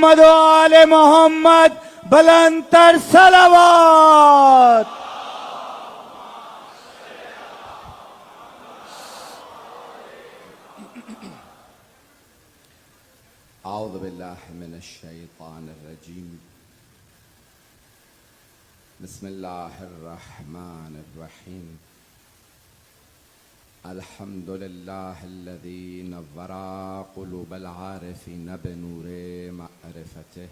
محمد و آل محمد بلند تر صلوات. اعوذ باللہ من الشیطان الرجیم. بسم اللہ الرحمن الرحیم. الحمد للہ الذی نور قلوب العارفین بنور معرفته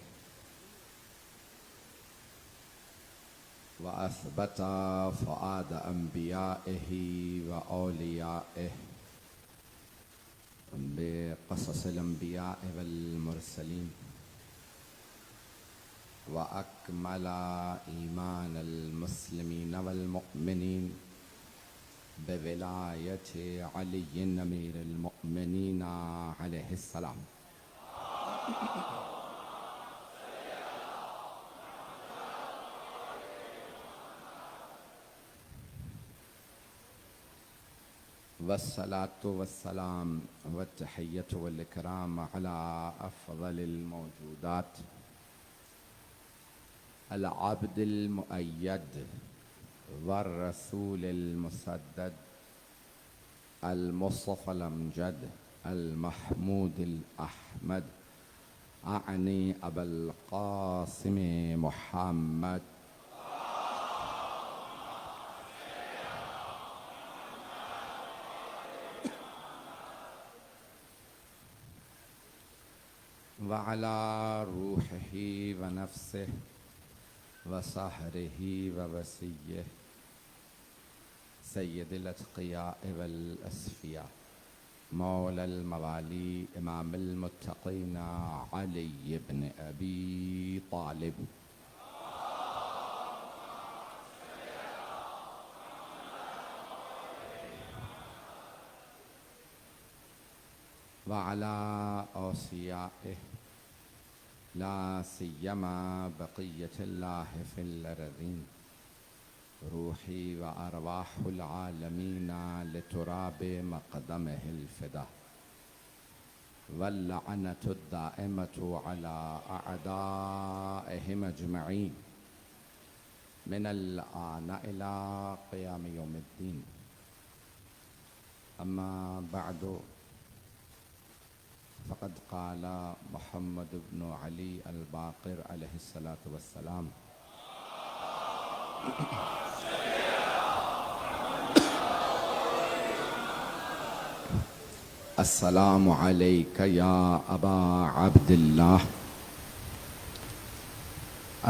واثبت فؤاد انبیائه واولیائه بقصص الانبیاء والمرسلین واکمل ایمان المسلمین والمؤمنین بولایت علی امیر المؤمنین علیہ السلام. والصلاة والسلام والتحیۃ والاکرام علی افضل الموجودات العبد المؤید والرسول المسدد المصطفى الامجد المحمود الاحمد اعنی ابا القاسم محمد وعلى روحه ونفسه وصهره ووسيه سید الاتقیاء والاسفیاء مولا الموالی امام المتقین علی بن ابی طالب وعلى اوصیائه لا سیما بقیت اللہ فی الارضین روحی و ارواح العالمین لتراب مقدمه الفدا واللعنة الدائمة على اعدائهم اجمعین من الآن الى قیام یوم الدین. اما بعد فقد قال محمد بن علی الباقر علیہ الصلاۃ والسلام السلام علیک یا ابا عبد اللہ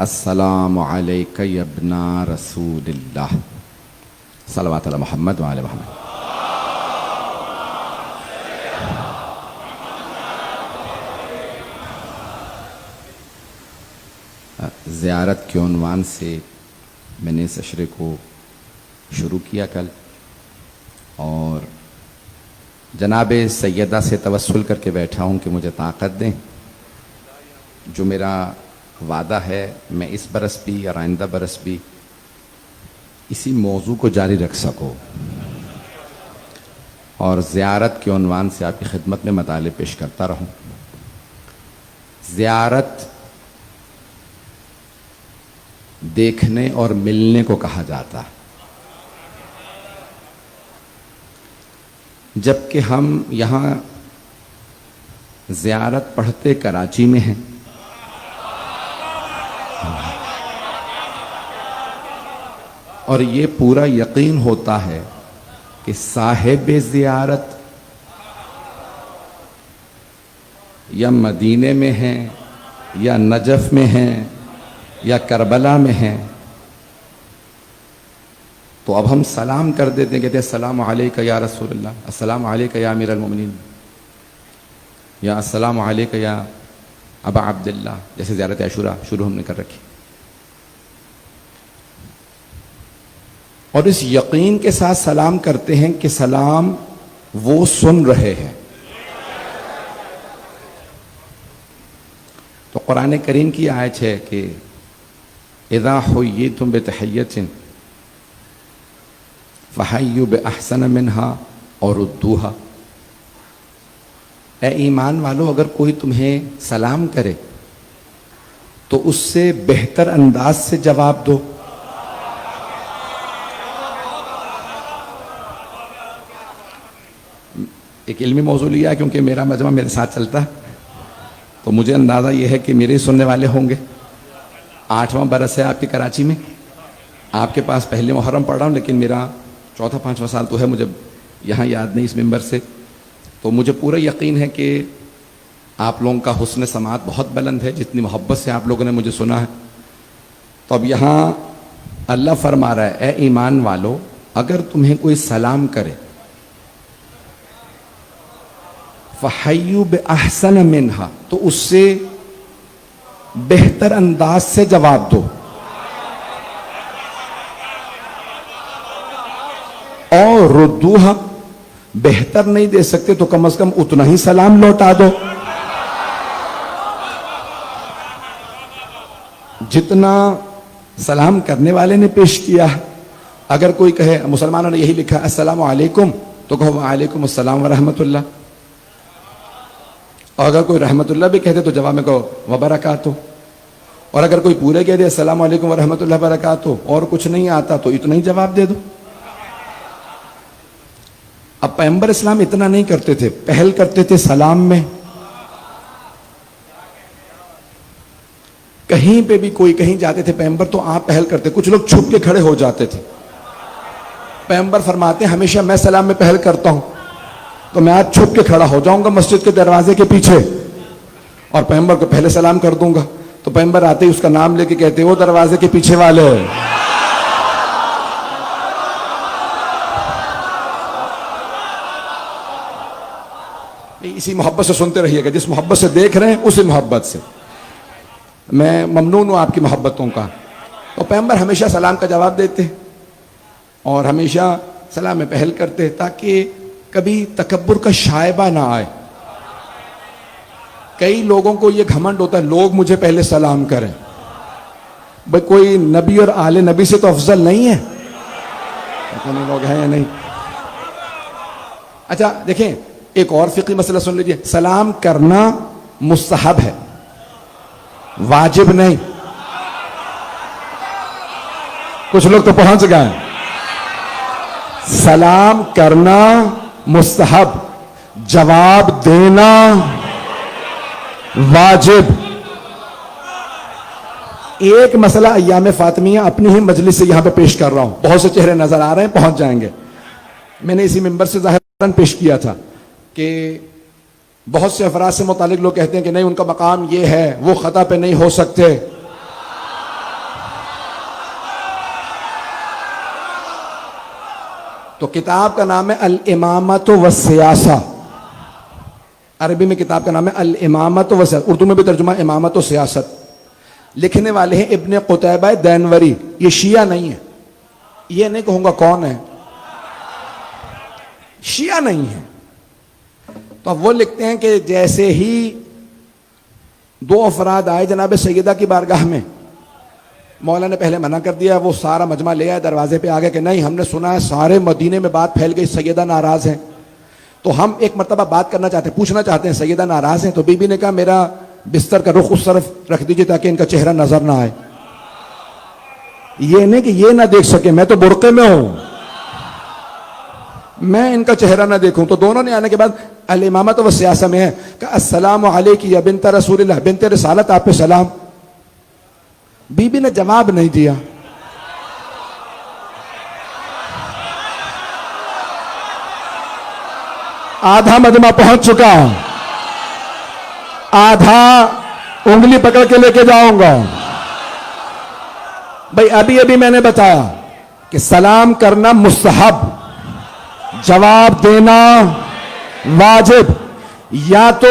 السلام علیک یا ابن رسول اللہ صلوات علی محمد وعلی محمد. زیارت کے عنوان سے میں نے اس اشرے کو شروع کیا کل، اور جناب سیدہ سے توسل کر کے بیٹھا ہوں کہ مجھے طاقت دیں. جو میرا وعدہ ہے میں اس برس بھی اور آئندہ برس بھی اسی موضوع کو جاری رکھ سکوں، اور زیارت کے عنوان سے آپ کی خدمت میں مطالب پیش کرتا رہوں. زیارت دیکھنے اور ملنے کو کہا جاتا ہے، جبکہ ہم یہاں زیارت پڑھتے کراچی میں ہیں، اور یہ پورا یقین ہوتا ہے کہ صاحب زیارت یا مدینے میں ہیں یا نجف میں ہیں یا کربلا میں ہیں. تو اب ہم سلام کر دیتے ہیں، کہتے ہیں السلام علیکہ یا رسول اللہ، السلام علیکہ یا امیر المومنین، یا السلام علیکہ یا ابا عبداللہ، جیسے زیارت عاشوراء شروع ہم نے کر رکھی. اور اس یقین کے ساتھ سلام کرتے ہیں کہ سلام وہ سن رہے ہیں. تو قرآن کریم کی آیت ہے کہ اذا حییتم بتحیۃ فحیوا باحسن منها اور ردوها. اے ایمان والو، اگر کوئی تمہیں سلام کرے تو اس سے بہتر انداز سے جواب دو. ایک علمی موضوع لیا کیونکہ میرا مجمع میرے ساتھ چلتا ہے تو مجھے اندازہ یہ ہے کہ میرے سننے والے ہوں گے. 8واں برس ہے آپ کے کراچی میں. آپ کے پاس پہلے محرم پڑھ رہا ہوں لیکن میرا 4واں 5واں سال تو ہے, مجھے یہاں یاد نہیں اس ممبر سے. تو مجھے پورا یقین ہے کہ آپ لوگوں کا حسن سماعت بہت بلند ہے, جتنی محبت سے آپ لوگوں نے مجھے سنا ہے. تو اب یہاں اللہ فرما رہا ہے, اے ایمان والو, اگر تمہیں کوئی سلام کرے فَحَيُّ بِأَحْسَنَ مِنْهَا, تو اس سے بہتر انداز سے جواب دو. اور ردوہا, بہتر نہیں دے سکتے تو کم از کم اتنا ہی سلام لوٹا دو جتنا سلام کرنے والے نے پیش کیا. اگر کوئی کہے, مسلمانوں نے یہی لکھا السلام علیکم, تو کہو وعلیکم السلام ورحمۃ اللہ. اور اگر کوئی رحمۃ اللہ بھی کہتے تو جواب میں کہو وبرکاتہ. اور اگر کوئی پورے کہہ دے السلام علیکم ورحمۃ اللہ وبرکاتہ اور کچھ نہیں آتا تو اتنا ہی جواب دے دو. اب پیغمبر اسلام اتنا نہیں کرتے تھے, پہل کرتے تھے سلام میں. کہیں پہ بھی کوئی کہیں جاتے تھے پیغمبر تو آپ پہل کرتے. کچھ لوگ چھپ کے کھڑے ہو جاتے تھے. پیغمبر فرماتے ہیں ہمیشہ میں سلام میں پہل کرتا ہوں تو میں آج چھپ کے کھڑا ہو جاؤں گا مسجد کے دروازے کے پیچھے اور پیغمبر کو پہلے سلام کر دوں گا. تو پیغمبر آتے ہی اس کا نام لے کے کہتے وہ دروازے کے پیچھے والے. اسی محبت سے سنتے رہیے گا, جس محبت سے دیکھ رہے ہیں اسی محبت سے. میں ممنون ہوں آپ کی محبتوں کا. تو پیغمبر ہمیشہ سلام کا جواب دیتے اور ہمیشہ سلام میں پہل کرتے تاکہ کبھی تکبر کا شائبہ نہ آئے. کئی لوگوں کو یہ گھمنڈ ہوتا ہے لوگ مجھے پہلے سلام کریں. بھئی کوئی نبی اور آل نبی سے تو افضل نہیں ہے. اتنے لوگ ہیں یا نہیں؟ اچھا دیکھیں, ایک اور فقہی مسئلہ سن لیجئے. سلام کرنا مستحب ہے, واجب نہیں. کچھ لوگ تو پہنچ گئے. سلام کرنا مستحب, جواب دینا واجب. ایک مسئلہ ایام فاطمیہ اپنی ہی مجلس سے یہاں پہ پیش کر رہا ہوں. بہت سے چہرے نظر آ رہے ہیں, پہنچ جائیں گے. میں نے اسی منبر سے ظاہراً پیش کیا تھا کہ بہت سے افراد سے متعلق لوگ کہتے ہیں کہ نہیں ان کا مقام یہ ہے, وہ خطا پہ نہیں ہو سکتے. تو کتاب کا نام ہے الامامۃ والسیاسہ. عربی میں کتاب کا نام ہے الامامۃ والسیاسہ, اردو میں بھی ترجمہ امامت و سیاست. لکھنے والے ہیں ابن قتیبہ دینوری. یہ شیعہ نہیں ہے, یہ نہیں کہوں گا کون ہے, شیعہ نہیں ہے. تو اب وہ لکھتے ہیں کہ جیسے ہی دو افراد آئے جناب سیدہ کی بارگاہ میں, مولا نے پہلے منع کر دیا, وہ سارا مجمع لے آئے دروازے پہ آ گئے کہ نہیں ہم نے سنا ہے سارے مدینے میں بات پھیل گئی, سیدہ ناراض ہیں, تو ہم ایک مرتبہ بات کرنا چاہتے ہیں, پوچھنا چاہتے ہیں سیدہ ناراض ہیں. تو بی بی نے کہا میرا بستر کا رخ اس طرف رکھ دیجئے تاکہ ان کا چہرہ نظر نہ آئے. یہ نہیں کہ یہ نہ دیکھ سکے, میں تو برقعے میں ہوں, میں ان کا چہرہ نہ دیکھوں. تو دونوں نے آنے کے بعد الامامۃ والسیاسہ میں ہے کہ السلام علیک یا بنت رسول اللہ, بنت رسالت آپ پہ سلام. بی بی نے جواب نہیں دیا. آدھا مجمع پہنچ چکا, آدھا انگلی پکڑ کے لے کے جاؤں گا. بھئی ابھی ابھی میں نے بتایا کہ سلام کرنا مستحب, جواب دینا واجب. یا تو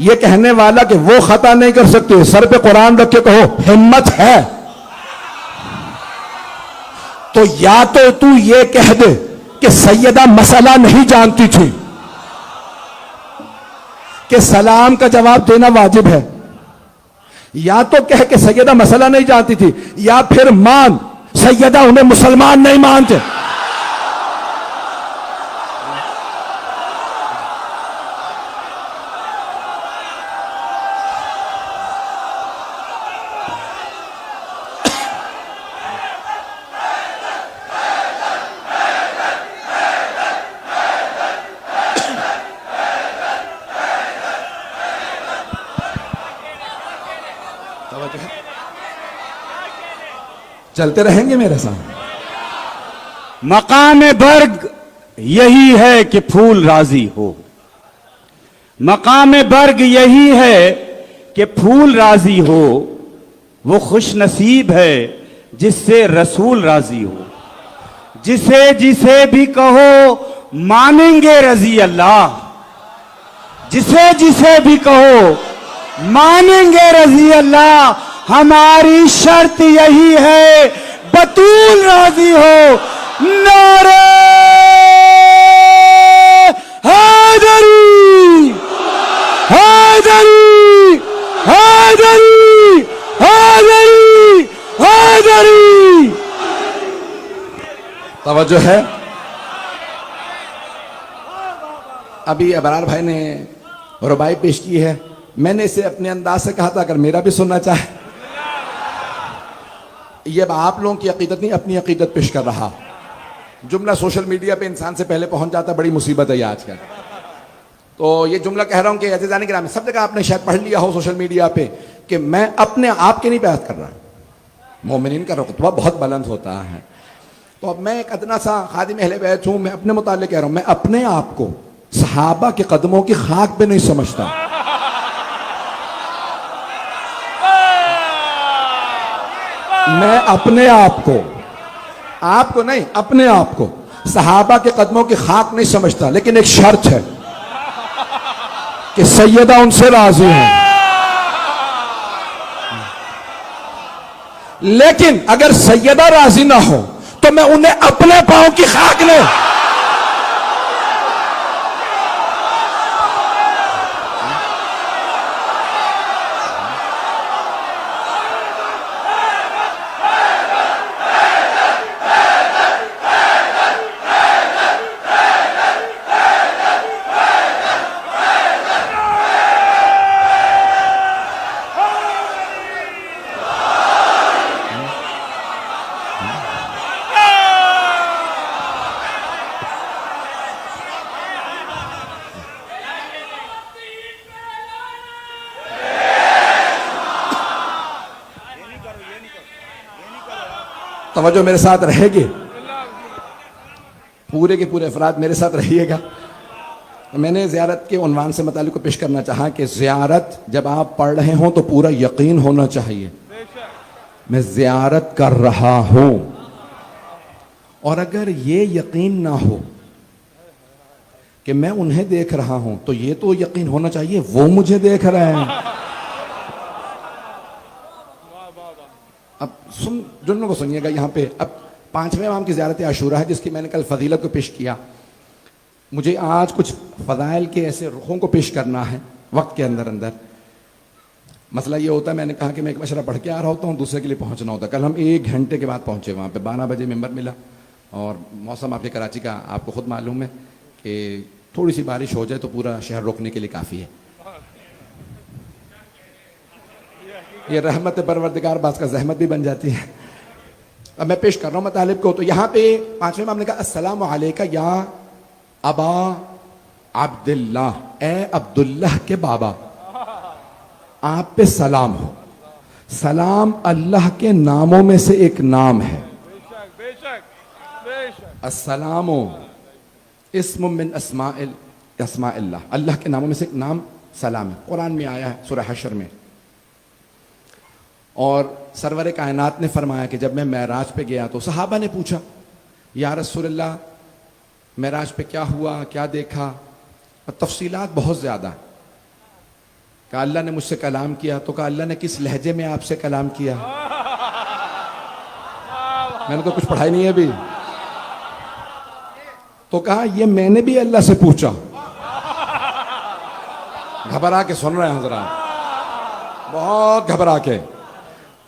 یہ کہنے والا کہ وہ خطا نہیں کر سکتے, سر پہ قرآن رکھ کے کہو ہمت ہے, تو یا تو یہ کہہ دے کہ سیدہ مسئلہ نہیں جانتی تھی کہ سلام کا جواب دینا واجب ہے, یا تو کہہ کہ سیدہ مسئلہ نہیں جانتی تھی, یا پھر مان سیدہ انہیں مسلمان نہیں مانتے. توجہ ہے؟ چلتے رہیں گے میرے ساتھ. مقام برگ یہی ہے کہ پھول راضی ہو. مقام برگ یہی ہے کہ پھول راضی ہو. وہ خوش نصیب ہے جس سے رسول راضی ہو. جسے جسے بھی کہو مانیں گے رضی اللہ. جسے جسے بھی کہو مانیں گے رضی اللہ. ہماری شرط یہی ہے بطول راضی ہو. نعرہ حیدری حیدری حیدری حیدری حیدری. توجہ ہے. ابھی ابرار بھائی نے ربائی پیش کی ہے. میں نے اسے اپنے انداز سے کہا تھا اگر میرا بھی سننا چاہے. یہ اب آپ لوگوں کی عقیدت نہیں اپنی عقیدت پیش کر رہا. جملہ سوشل میڈیا پہ انسان سے پہلے پہنچ جاتا, بڑی مصیبت ہے یہ آج کل. تو یہ جملہ کہہ رہا ہوں کہ عزیزان کرام سب جگہ آپ نے شاید پڑھ لیا ہو سوشل میڈیا پہ کہ میں اپنے آپ کے نہیں بحث کر رہا. مومنین کا رتبہ بہت بلند ہوتا ہے. تو اب میں ایک ادنا سا خادم اہل بیت ہوں. میں اپنے متعلق کہہ رہا ہوں, میں اپنے آپ کو صحابہ کے قدموں کی خاک پہ نہیں سمجھتا. میں اپنے آپ کو نہیں, اپنے آپ کو صحابہ کے قدموں کی خاک نہیں سمجھتا. لیکن ایک شرط ہے کہ سیدہ ان سے راضی ہیں. لیکن اگر سیدہ راضی نہ ہو تو میں انہیں اپنے پاؤں کی خاک نہیں. توجہ میرے ساتھ رہے گی. پورے کے پورے افراد میرے ساتھ رہیے گا. میں نے زیارت کے عنوان سے متعلق کو پیش کرنا چاہا کہ زیارت جب آپ پڑھ رہے ہوں تو پورا یقین ہونا چاہیے میں زیارت کر رہا ہوں. اور اگر یہ یقین نہ ہو کہ میں انہیں دیکھ رہا ہوں تو یہ تو یقین ہونا چاہیے وہ مجھے دیکھ رہے ہیں. اب جنوں کو سنیے گا یہاں پہ. اب 5ویں امام کی زیارت عاشورہ ہے جس کی میں نے کل فضیلت کو پیش کیا. مجھے آج کچھ فضائل کے ایسے رخوں کو پیش کرنا ہے وقت کے اندر. مسئلہ یہ ہوتا ہے, میں نے کہا کہ میں ایک مشورہ پڑھ کے آ رہا ہوتا ہوں, دوسرے کے لیے پہنچنا ہوتا ہے. کل ہم 1 گھنٹے کے بعد پہنچے وہاں پہ. 12 بجے ممبر ملا اور موسم آپ کے کراچی کا آپ کو خود معلوم ہے کہ تھوڑی سی بارش ہو جائے تو پورا شہر روکنے کے لیے کافی ہے. یہ رحمت پروردگار بعض کا زحمت بھی بن جاتی ہے. اب میں پیش کر رہا ہوں مطالب کو. تو یہاں پہ 5ویں امام نے کہا السلام علیکہ یا ابا عبداللہ, اے عبداللہ کے بابا, آپ پہ سلام ہو. سلام اللہ کے ناموں میں سے ایک نام ہے. السلام اسم من اسماء اللہ, اللہ کے ناموں میں سے ایک نام سلام ہے. قرآن میں آیا ہے سورہ حشر میں. اور سرور کائنات نے فرمایا کہ جب میں معراج پہ گیا تو صحابہ نے پوچھا یا رسول اللہ معراج پہ کیا ہوا, کیا دیکھا, اور تفصیلات بہت زیادہ. کہا اللہ نے مجھ سے کلام کیا. تو کہا اللہ نے کس لہجے میں آپ سے کلام کیا؟ میں نے تو کچھ پڑھائی نہیں ہے ابھی. تو کہا یہ میں نے بھی اللہ سے پوچھا. گھبرا کے سن رہے ہیں حضرات, بہت گھبرا کے.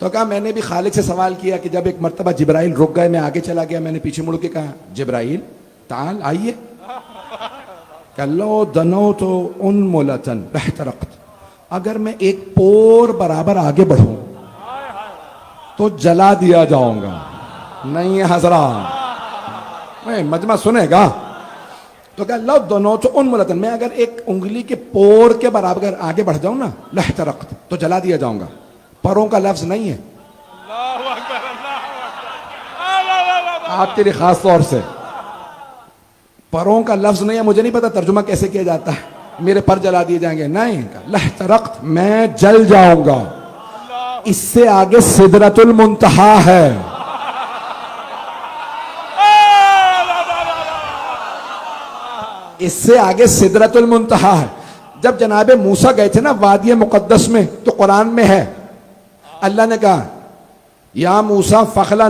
تو کہا میں نے بھی خالق سے سوال کیا کہ جب ایک مرتبہ جبرائیل رک گئے, میں آگے چلا گیا, میں نے پیچھے مڑ کے کہا جبرائیل تعال آئیے. کہ لو دنوت انملتن احترقت, اگر میں ایک پور برابر آگے بڑھوں تو جلا دیا جاؤں گا. نہیں حضرات, میں مجمع سنے گا. تو کہا لو دنوت انملتن, میں اگر ایک انگلی کے پور کے برابر آگے بڑھ جاؤں نا لحترقت, تو جلا دیا جاؤں گا. پروں کا لفظ نہیں ہے. آپ کے لیے خاص طور سے پروں کا لفظ نہیں ہے. مجھے نہیں پتا ترجمہ کیسے کیا جاتا ہے, میرے پر جلا دیے جائیں گے. نہیں, لحترقت, میں جل جاؤں گا. اس سے آگے سدرۃ المنتہا ہے. اس سے آگے سدرۃ المنتہا ہے. جب جناب موسیٰ گئے تھے نا وادی مقدس میں, تو قرآن میں ہے اللہ نے کہا یا موسیٰ فخلع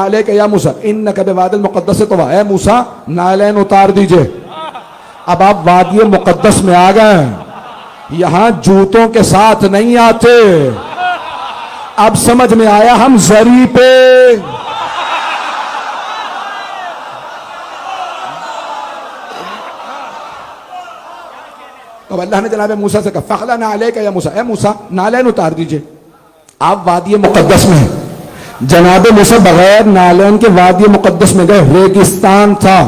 علیک یا موسیٰ انک بوادی المقدس طویٰ, اے موسیٰ نالین اتار دیجئے. اب آپ وادی مقدس میں آ گئے, یہاں جوتوں کے ساتھ نہیں آتے. اب سمجھ میں آیا ہم زری پہ. اب اللہ نے جناب موسیٰ سے کہا فخلع علیک یا موسیٰ, اے موسیٰ نالین اتار دیجئے. آپ وادی مقدس میں ہیں. جناب موسیٰ بغیر نالین کے وادی مقدس میں گئے, ریگستان تھا.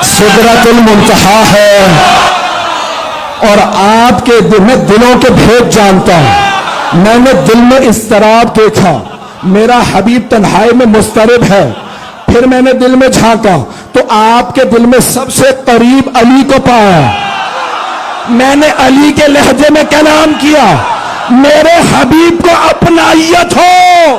سدرۃ المنتہا ہے. اور آپ کے دل میں دلوں کے بھید جانتا ہوں. میں نے دل میں اضطراب دیکھا, میرا حبیب تنہائی میں مضطرب ہے. پھر میں نے دل میں جھانکا تو آپ کے دل میں سب سے قریب علی کو پایا. میں نے علی کے لہجے میں کلام کیا, میرے حبیب کو اپنائیت ہو.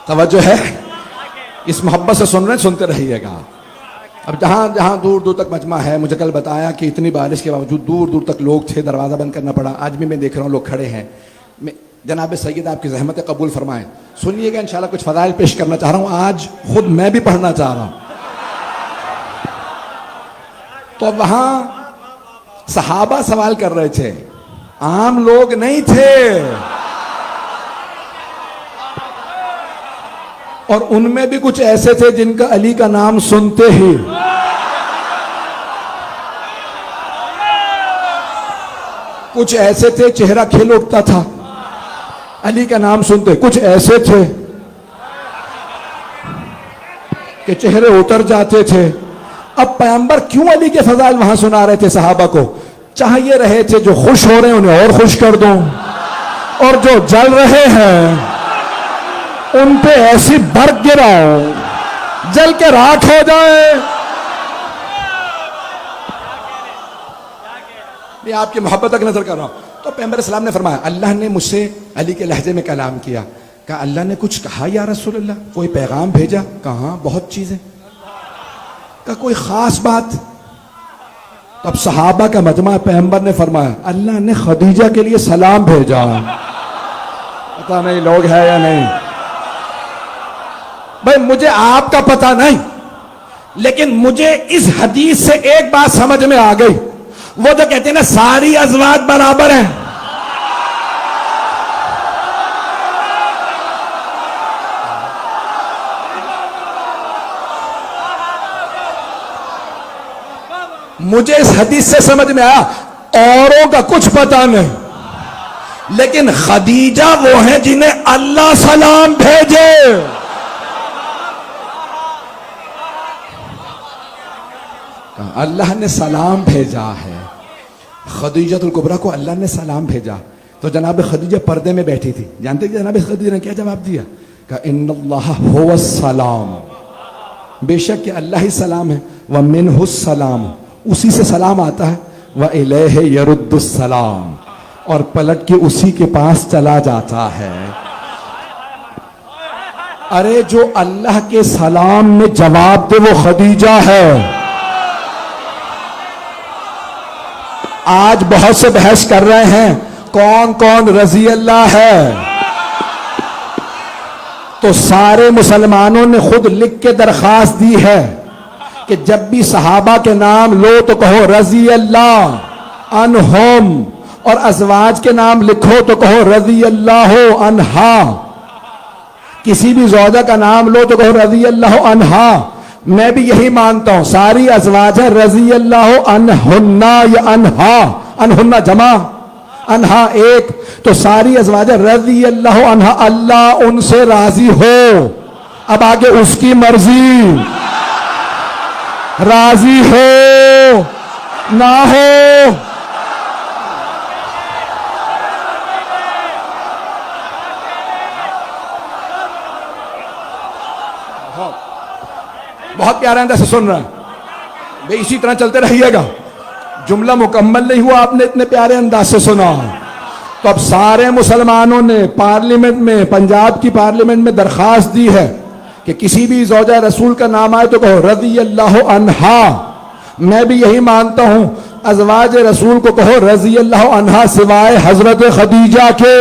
توجہ ہے, اس محبت سے سن رہے ہیں, سنتے رہیے گا. اب جہاں جہاں دور دور تک مجمع ہے, مجھے کل بتایا کہ اتنی بارش کے باوجود دور دور تک لوگ تھے, دروازہ بند کرنا پڑا. آج بھی میں دیکھ رہا ہوں لوگ کھڑے ہیں. جناب سید آپ کی زحمتیں قبول فرمائیں. سنیے گا انشاءاللہ کچھ فضائل پیش کرنا چاہ رہا ہوں. آج خود میں بھی پڑھنا چاہ رہا ہوں. تو وہاں صحابہ سوال کر رہے تھے, عام لوگ نہیں تھے. اور ان میں بھی کچھ ایسے تھے جن کا علی کا نام سنتے ہی کچھ ایسے تھے چہرہ کھل اٹھتا تھا علی کا نام سنتے، کچھ ایسے تھے کہ چہرے اتر جاتے تھے۔ اب پیغمبر کیوں علی کے فضائل وہاں سنا رہے تھے صحابہ کو؟ چاہیے رہے تھے جو خوش ہو رہے ہیں انہیں اور خوش کر دوں، اور جو جل رہے ہیں ان پہ ایسی برق گراؤ جل کے راکھ ہو جائے۔ میں آپ کی محبت تک نظر کر رہا ہوں۔ تو پیغمبر اسلام نے فرمایا اللہ نے مجھ سے علی کے لہجے میں کلام کیا، کہا اللہ نے کچھ کہا یا رسول اللہ، کوئی پیغام بھیجا؟ کہا بہت چیزیں۔ کہا کوئی خاص بات؟ تب صحابہ کا مجمع، پیغمبر نے فرمایا اللہ نے خدیجہ کے لیے سلام بھیجا۔ پتہ نہیں لوگ ہے یا نہیں بھائی، مجھے آپ کا پتہ نہیں، لیکن مجھے اس حدیث سے ایک بات سمجھ میں آ گئی، وہ جو کہتے ہیں نا ساری ازواج برابر ہیں، مجھے اس حدیث سے سمجھ میں آیا اوروں کا کچھ پتہ نہیں، لیکن خدیجہ وہ ہیں جنہیں اللہ سلام بھیجے۔ اللہ نے سلام بھیجا ہے، خدیجہ الکبریٰ کو اللہ نے سلام بھیجا۔ تو جناب خدیجہ پردے میں بیٹھی تھی، جانتے کہ جناب خدیجہ نے کیا جواب دیا؟ کہ ان اللہ هو السلام، بے شک کہ اللہ ہی سلام ہے، ومنہ السلام، اسی سے سلام آتا ہے، وإلیہ یرد السلام، اور پلٹ کے اسی کے پاس چلا جاتا ہے۔ ارے جو اللہ کے سلام میں جواب دے وہ خدیجہ ہے۔ آج بہت سے بحث کر رہے ہیں کون کون رضی اللہ ہے، تو سارے مسلمانوں نے خود لکھ کے درخواست دی ہے کہ جب بھی صحابہ کے نام لو تو کہو رضی اللہ عنہم، اور ازواج کے نام لکھو تو کہو رضی اللہ عنہا، کسی بھی زوجہ کا نام لو تو کہو رضی اللہ عنہا۔ میں بھی یہی مانتا ہوں، ساری ازواج ہے رضی اللہ عنہن یا عنہا، عنہن جمع، عنہا ایک، تو ساری ازواج ہے رضی اللہ عنہا، اللہ ان سے راضی ہو۔ اب آگے اس کی مرضی، راضی ہو نہ ہو۔ بہت پیارے انداز سے سن رہا ہے بھئی، اسی طرح چلتے رہیے گا، جملہ مکمل نہیں ہوا، آپ نے اتنے پیارے انداز سے سنا۔ تو اب سارے مسلمانوں نے پارلیمنٹ میں، پنجاب کی پارلیمنٹ میں درخواست دی ہے کہ کسی بھی زوجہ رسول کا نام آئے تو کہو رضی اللہ عنہا۔ میں بھی یہی مانتا ہوں، ازواج رسول کو کہو رضی اللہ عنہا، سوائے حضرت خدیجہ کے،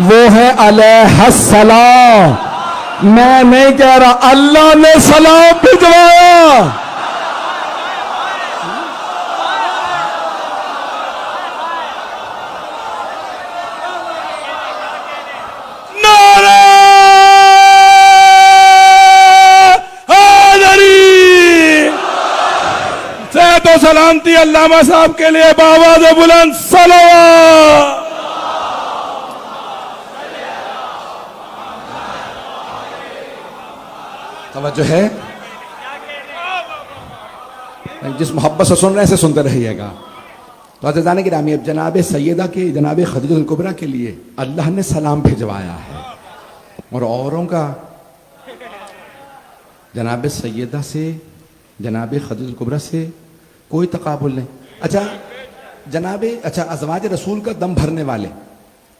وہ ہے علیہ السلام۔ میں نہیں کہہ رہا، اللہ نے سلام بھجوایا۔ نعرہ حیدری، صحت و سلامتی علامہ صاحب کے لیے بآواز بلند صلوات۔ توجہ ہے، جس محبت سے سن رہے ہیں اسے سنتے رہیے گا۔ تو عزیزان گرامی، اب جناب سیدہ کے، جناب خدیجہ الکبریٰ کے لیے اللہ نے سلام بھجوایا ہے، اور اوروں کا جناب سیدہ سے، جناب خدیجہ الکبریٰ سے کوئی تقابل نہیں۔ اچھا ازواج رسول کا دم بھرنے والے،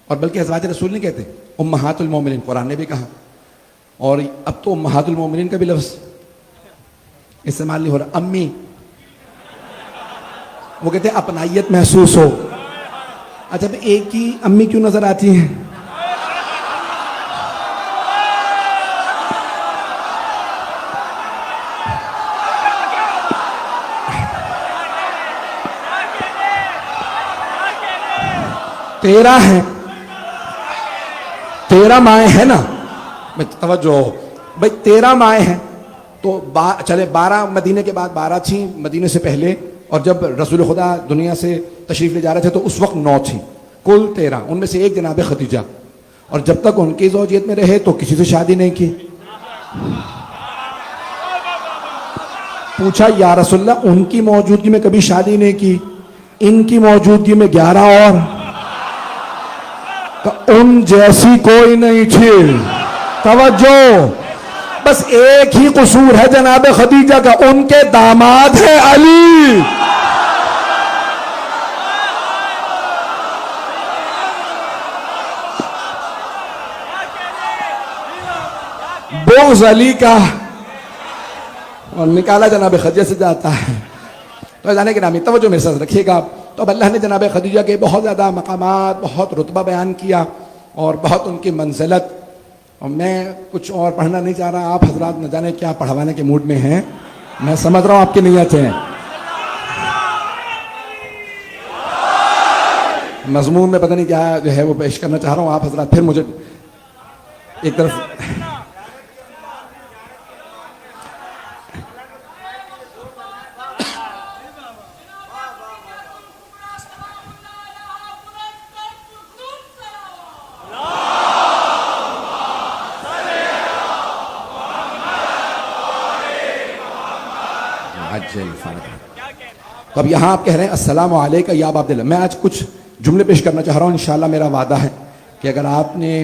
اور بلکہ ازواج رسول نہیں کہتے، امہات المومنین، قرآن نے بھی کہا، اور اب تو امہات المومنین کا بھی لفظ استعمال نہیں ہو رہا، امی، وہ کہتے ہیں اپنائیت محسوس ہو۔ اچھا ایک ہی امی کیوں نظر آتی ہیں؟ تیرہ مائیں ہیں نا، توجہ، بھائی 13 مائیں ہیں تو چلے 12 مدینے کے بعد 12 تھیں مدینے سے پہلے, اور جب رسول خدا دنیا سے تشریف لے جا رہے تھے تو اس وقت 9 تھیں, کل 13. ان میں سے ایک جناب خدیجہ, اور جب تک ان کی زوجیت میں رہے تو کسی سے شادی نہیں کی. پوچھا یا رسول اللہ ان کی موجودگی میں کبھی شادی نہیں کی, ان کی موجودگی میں 11 اور, ان جیسی کوئی نہیں تھی. توجہ, بس ایک ہی قصور ہے جناب خدیجہ کا, ان کے داماد ہے علی. بغض علی کا اور نکالا جناب خدیجہ سے جاتا ہے. تو جانے کے نامی توجہ میرے ساتھ رکھیے گا. تو اب اللہ نے جناب خدیجہ کے بہت زیادہ مقامات, بہت رتبہ بیان کیا اور بہت ان کی منزلت. اور میں کچھ اور پڑھنا نہیں چاہ رہا, آپ حضرات نہ جانے کیا پڑھوانے کے موڈ میں ہیں, میں سمجھ رہا ہوں آپ کی نیت ہے. مضمون میں پتہ نہیں کیا جو ہے وہ پیش کرنا چاہ رہا ہوں, آپ حضرات پھر مجھے ایک طرف تو اب یہاں آپ کہہ رہے ہیں السلام علیکہ یا ابا عبداللہ. میں آج کچھ جملے پیش کرنا چاہ رہا ہوں, انشاءاللہ میرا وعدہ ہے کہ اگر آپ نے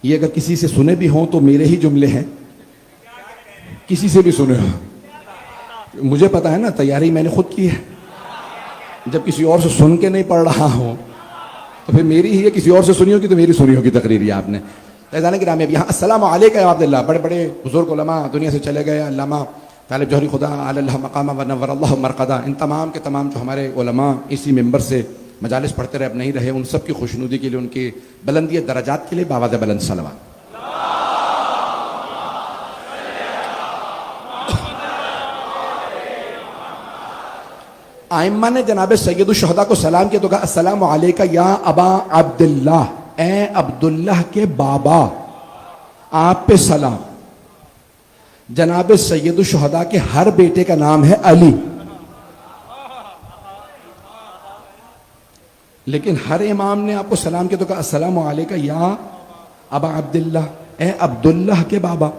یہ اگر کسی سے سنے بھی ہوں تو میرے ہی جملے ہیں, کسی سے بھی سنے ہوں. مجھے پتا ہے نا, تیاری میں نے خود کی ہے. جب کسی اور سے سن کے نہیں پڑھ رہا ہوں تو پھر میری ہی ہے, کسی اور سے سنی ہوگی تو میری سنی ہوگی تقریر یہ آپ نے. فیضان کرام اب یہاں السلام علیکہ یا عبداللہ, بڑے بڑے بزرگ علماء دنیا سے چلے گئے, علامہ طالب جوہری خدا علی اللہ مقامہ و نور اللہ مرقدہ, ان تمام کے تمام جو ہمارے علماء اسی ممبر سے مجالس پڑھتے رہے اب نہیں رہے, ان سب کی خوشنودی کے لیے, ان کی بلندی درجات کے لیے باواز بلند صلوات. آئمہ نے جناب سید الشہداء کو سلام کیا تو کہا السلام علیکہ یا ابا عبداللہ, اے عبداللہ کے بابا, آپ پہ سلام. جناب سید الشہداء کے ہر بیٹے کا نام ہے علی, لیکن ہر امام نے آپ کو سلام کیا تو کہا السلام علیکہ یا ابا عبداللہ, اے عبداللہ کے بابا.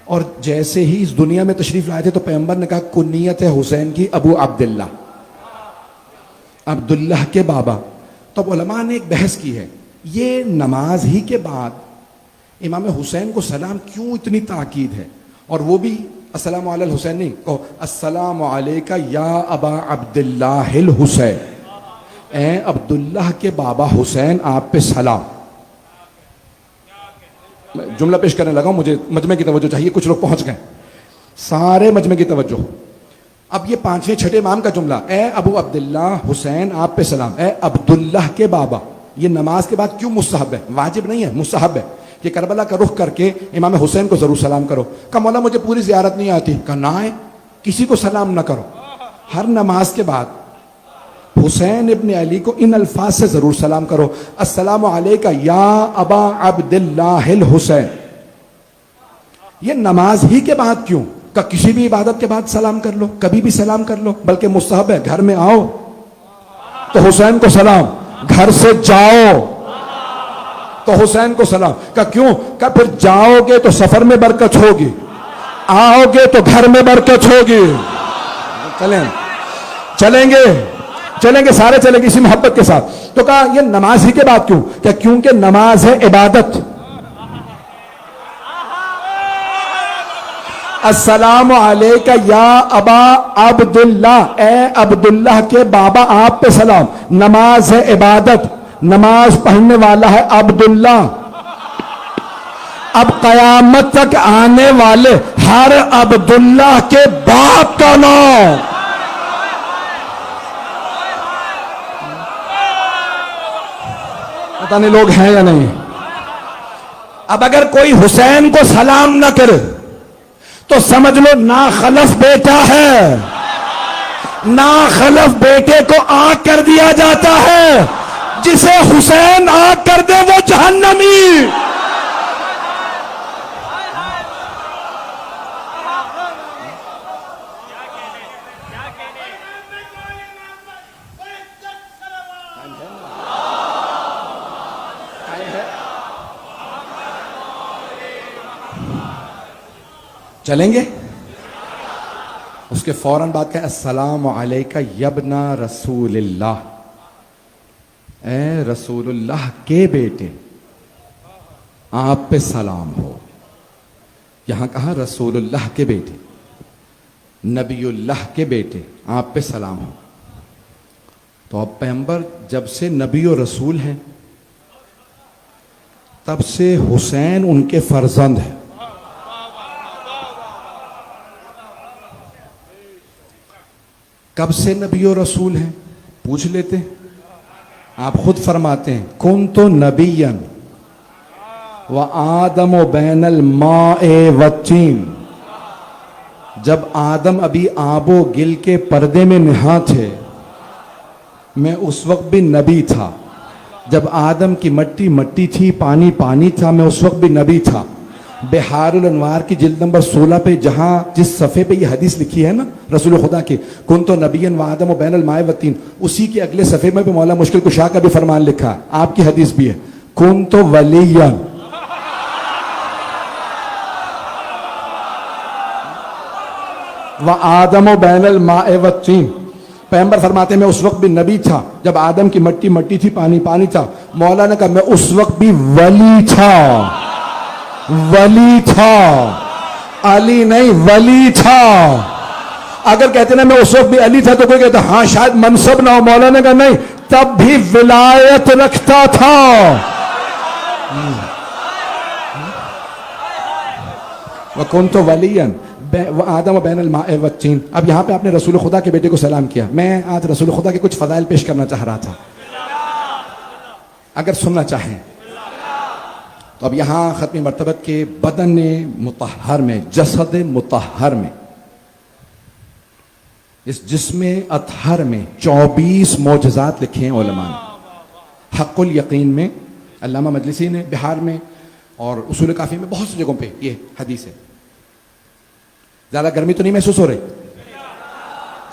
اور جیسے ہی اس دنیا میں تشریف لائے تھے تو پیغمبر نے کہا کنیت ہے حسین کی ابو عبداللہ, عبداللہ کے بابا. تو اب علماء نے ایک بحث کی ہے, یہ نماز ہی کے بعد امام حسین کو سلام کیوں اتنی تاکید ہے, اور وہ بھی السلام علی الحسین نہیں, کہو السلام علیکہ یا ابا عبداللہ الحسین, اے عبداللہ کے بابا حسین آپ پہ سلام. جملہ پیش کرنے لگا ہوں, مجھے مجمع کی توجہ چاہیے, کچھ لوگ پہنچ گئے, سارے مجمع کی توجہ. اب یہ 5ویں 6ٹھے امام کا جملہ, اے ابو عبداللہ حسین آپ پہ سلام, اے عبداللہ کے بابا, یہ نماز کے بعد کیوں مستحب ہے, واجب نہیں ہے, مستحب ہے کہ کربلا کا رخ کر کے امام حسین کو ضرور سلام کرو. کہا مولا مجھے پوری زیارت نہیں آتی. کہا نہ آئے, کسی کو سلام نہ کرو, ہر نماز کے بعد حسین ابن علی کو ان الفاظ سے ضرور سلام کرو, السلام علیکہ یا ابا عبداللہ الحسین. یہ نماز ہی کے بعد کیوں, کہ کسی بھی عبادت کے بعد سلام کر لو, کبھی بھی سلام کر لو, بلکہ مستحب ہے. گھر میں آؤ تو حسین کو سلام, گھر سے جاؤ تو حسین کو سلام. کہ کیوں, کہ پھر جاؤ گے تو سفر میں برکت ہوگی, آؤ گے تو گھر میں برکت ہوگی. چلیں گے سارے چلیں گے اسی محبت کے ساتھ. تو کہا یہ نماز ہی کے بعد کیوں, کہ کیونکہ نماز ہے عبادت. السلام علیکہ یا ابا عبداللہ, اے عبداللہ کے بابا آپ پہ سلام. نماز ہے عبادت, نماز پڑھنے والا ہے عبداللہ. اب قیامت تک آنے والے ہر عبداللہ کے باپ کا نام. پتہ نہیں لوگ ہیں یا نہیں. اب اگر کوئی حسین کو سلام نہ کرے تو سمجھ لو ناخلف بیٹا ہے. ناخلف بیٹے کو آگ کر دیا جاتا ہے, جسے حسین آگ کر دے وہ جہنمی. چلیں گے؟ اس کے فوراً بعد کہا السلام علیکہ یبنا رسول اللہ، اے رسول اللہ کے بیٹے آپ پہ سلام ہو. یہاں کہا رسول اللہ کے بیٹے، نبی اللہ کے بیٹے آپ پہ سلام ہو. تو اب پیغمبر جب سے نبی و رسول ہیں تب سے حسین ان کے فرزند ہیں. کب سے نبی و رسول ہیں پوچھ لیتے ہیں. آپ خود فرماتے ہیں کنت نبیا وآدم بین الماء والطین. جب آدم ابھی آب و گل کے پردے میں نہا تھے میں اس وقت بھی نبی تھا. جب آدم کی مٹی مٹی تھی، پانی پانی تھا، میں اس وقت بھی نبی تھا. بحار الانوار کی جلد نمبر 16 پہ جہاں جس صفحے پہ یہ حدیث لکھی ہے نا رسول خدا کی کنت نبیا وآدم بین الماء والطین، اسی کے اگلے صفحے میں بھی مولا مشکل کشا کا بھی فرمان لکھا ہے، آپ کی حدیث بھی ہے کنت ولیا. وآدم بین الماء والطین، پیغمبر فرماتے ہیں میں اس وقت بھی نبی تھا جب آدم کی مٹی مٹی تھی، پانی پانی تھا. مولا نے کہا میں اس وقت بھی ولی تھا، ولی تھا، علی نہیں ولی تھا. اگر کہتے نا میں اس وقت بھی علی تھا تو کوئی کہتا ہاں شاید منصب نہ ہو. مولا نے کہا نہیں، تب بھی ولایت رکھتا تھا. وَكُنْتُ وَلِيًّا وَآدَمَ بَيْنَ الْمَاءِ وَالطِّينِ. اب یہاں پہ آپ نے رسول خدا کے بیٹے کو سلام کیا. میں آج رسول خدا کے کچھ فضائل پیش کرنا چاہ رہا تھا اگر سننا چاہیں تو. اب یہاں ختم مرتبت کے بدن مطہر میں، جسد مطہر میں، اس جسم اطہر میں 24 معجزات لکھے ہیں علماء نے. حق الیقین میں علامہ مجلسی نے، بہار میں اور اصول کافی میں، بہت سی جگہوں پہ یہ حدیث ہے. زیادہ گرمی تو نہیں محسوس ہو رہی؟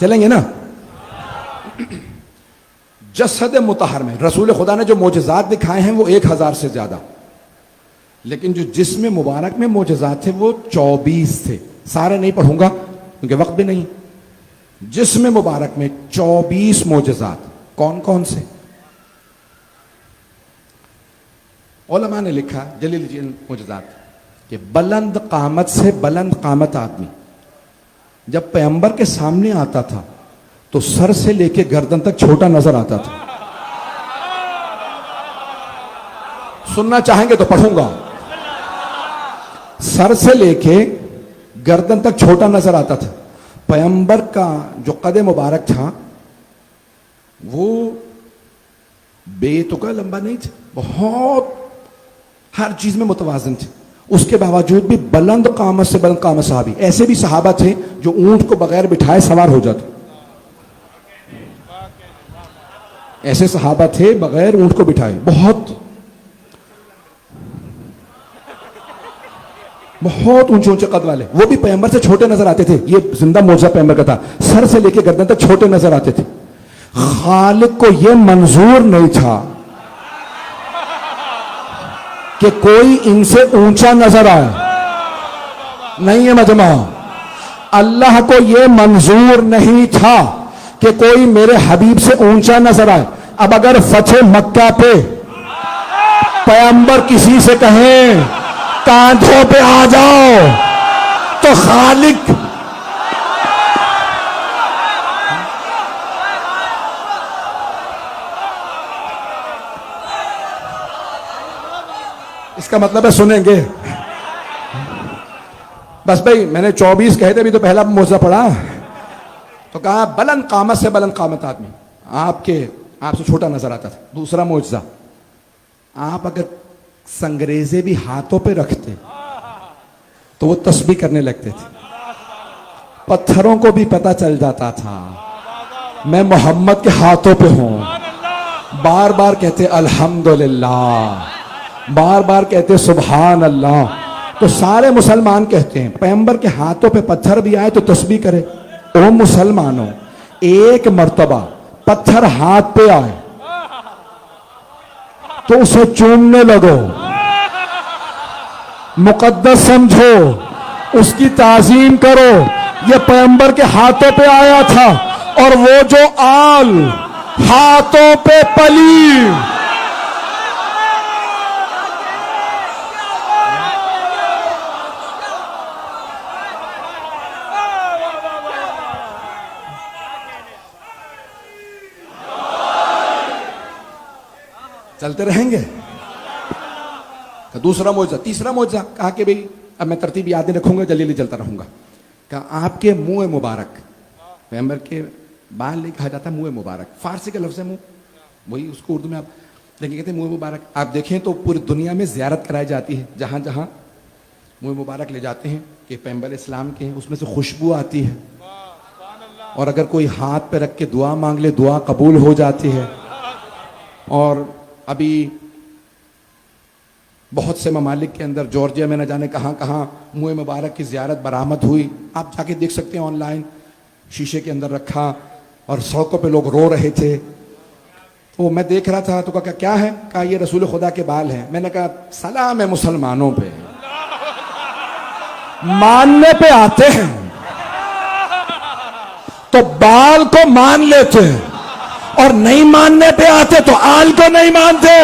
چلیں گے نا؟ جسد مطہر میں رسول خدا نے جو معجزات دکھائے ہیں وہ 1000 سے زیادہ، لیکن جو جسم مبارک میں معجزات تھے وہ 24 تھے. سارے نہیں پڑھوں گا کیونکہ وقت بھی نہیں. جسم مبارک میں 24 معجزات. کون کون سے؟ علماء نے لکھا جلیل جن معجزات کہ بلند قامت سے بلند قامت آدمی جب پیغمبر کے سامنے آتا تھا تو سر سے لے کے گردن تک چھوٹا نظر آتا تھا. سننا چاہیں گے تو پڑھوں گا. سر سے لے کے گردن تک چھوٹا نظر آتا تھا. پیغمبر کا جو قد مبارک تھا وہ بے تکا لمبا نہیں تھا، بہت ہر چیز میں متوازن تھے. اس کے باوجود بھی بلند قامت سے بلند قامت صحابی. ایسے بھی صحابہ تھے جو اونٹ کو بغیر بٹھائے سوار ہو جاتے. ایسے صحابہ تھے بغیر اونٹ کو بٹھائے، بہت اونچے اونچے قد والے. وہ بھی پیغمبر سے چھوٹے نظر آتے تھے. یہ زندہ معجزہ پیغمبر کا تھا. سر سے لے کے گردن تک چھوٹے نظر آتے تھے. خالق کو یہ منظور نہیں تھا کہ کوئی ان سے اونچا نظر آئے. نہیں ہے مجمع. اللہ کو یہ منظور نہیں تھا کہ کوئی میرے حبیب سے اونچا نظر آئے. اب اگر فتح مکہ پہ پیغمبر کسی سے کہیں کاندھوں پہ آ جاؤ تو خالق اس کا مطلب ہے سنیں گے. بس بھائی میں نے 24 کہے تھے بھی تو پہلا معجزہ پڑھا تو کہا بلند قامت سے بلند قامت آدمی. آپ سے چھوٹا نظر آتا تھا. دوسرا معجزہ، آپ اگر سنگریزے بھی ہاتھوں پہ رکھتے تو وہ تسبیح کرنے لگتے تھے. پتھروں کو بھی پتہ چل جاتا تھا میں محمد کے ہاتھوں پہ ہوں. بار بار کہتے الحمدللہ، بار بار کہتے سبحان اللہ. تو سارے مسلمان کہتے ہیں پیغمبر کے ہاتھوں پہ پتھر بھی آئے تو تسبیح کرے. او مسلمانوں، ایک مرتبہ پتھر ہاتھ پہ آئے تو اسے چومنے لگو، مقدس سمجھو. اس کی تعظیم کرو. یہ پیغمبر کے ہاتھوں پہ آیا تھا اور وہ جو آل ہاتھوں پہ پلی. چلتے رہیں گے. دوسرا معجزہ, تیسرا معجزہ کہا کہ بھئی اب میں ترتیب یاد نہیں رکھوں گا, جلدی جلدی چلتا رہوں گا. کہا آپ کے منہ مبارک, پیغمبر کے بال نہیں کہا جاتا منہ مبارک, فارسی کا لفظ ہے منہ, وہی اس کو اردو میں آپ لیکن کہتے ہیں منہ مبارک. آپ دیکھیں تو پوری دنیا میں زیارت کرائی جاتی ہے, جہاں جہاں منہ مبارک لے جاتے ہیں کہ پیغمبر اسلام کے ہیں, اس میں سے خوشبو آتی ہے, اور اگر کوئی ہاتھ پہ رکھ کے دعا مانگ لے دعا قبول ہو جاتی ہے. اور ابھی بہت سے ممالک کے اندر, جارجیا میں نہ جانے کہاں کہاں منہ مبارک کی زیارت برآمد ہوئی. آپ جا کے دیکھ سکتے ہیں آن لائن, شیشے کے اندر رکھا اور سڑکوں پہ لوگ رو رہے تھے. تو میں دیکھ رہا تھا تو کہا کیا ہے, کہا یہ رسول خدا کے بال ہیں. میں نے کہا سلام ہے مسلمانوں پہ, ماننے پہ آتے ہیں تو بال کو مان لیتے ہیں, اور نہیں ماننے پہ آتے تو آل کو نہیں مانتے.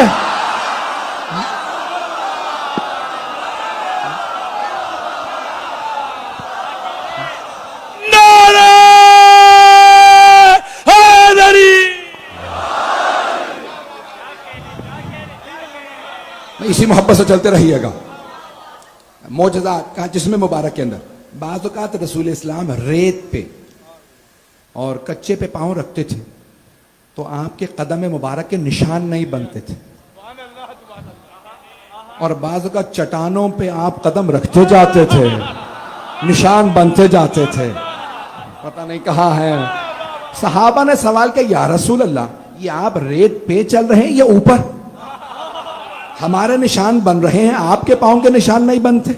اسی محبت سے چلتے رہیے گا. معجزات کہا جسم مبارک کے اندر, بعض اوقات رسول اسلام ریت پہ اور کچے پہ پاؤں رکھتے تھے تو آپ کے قدم مبارک کے نشان نہیں بنتے تھے, اور بعض اوقات چٹانوں پہ آپ قدم رکھتے جاتے تھے, نشان بنتے جاتے تھے. پتہ نہیں کہاں ہے. صحابہ نے سوال کیا یا رسول اللہ, یہ آپ ریت پہ چل رہے ہیں یا اوپر؟ ہمارے نشان بن رہے ہیں, آپ کے پاؤں کے نشان نہیں بنتے.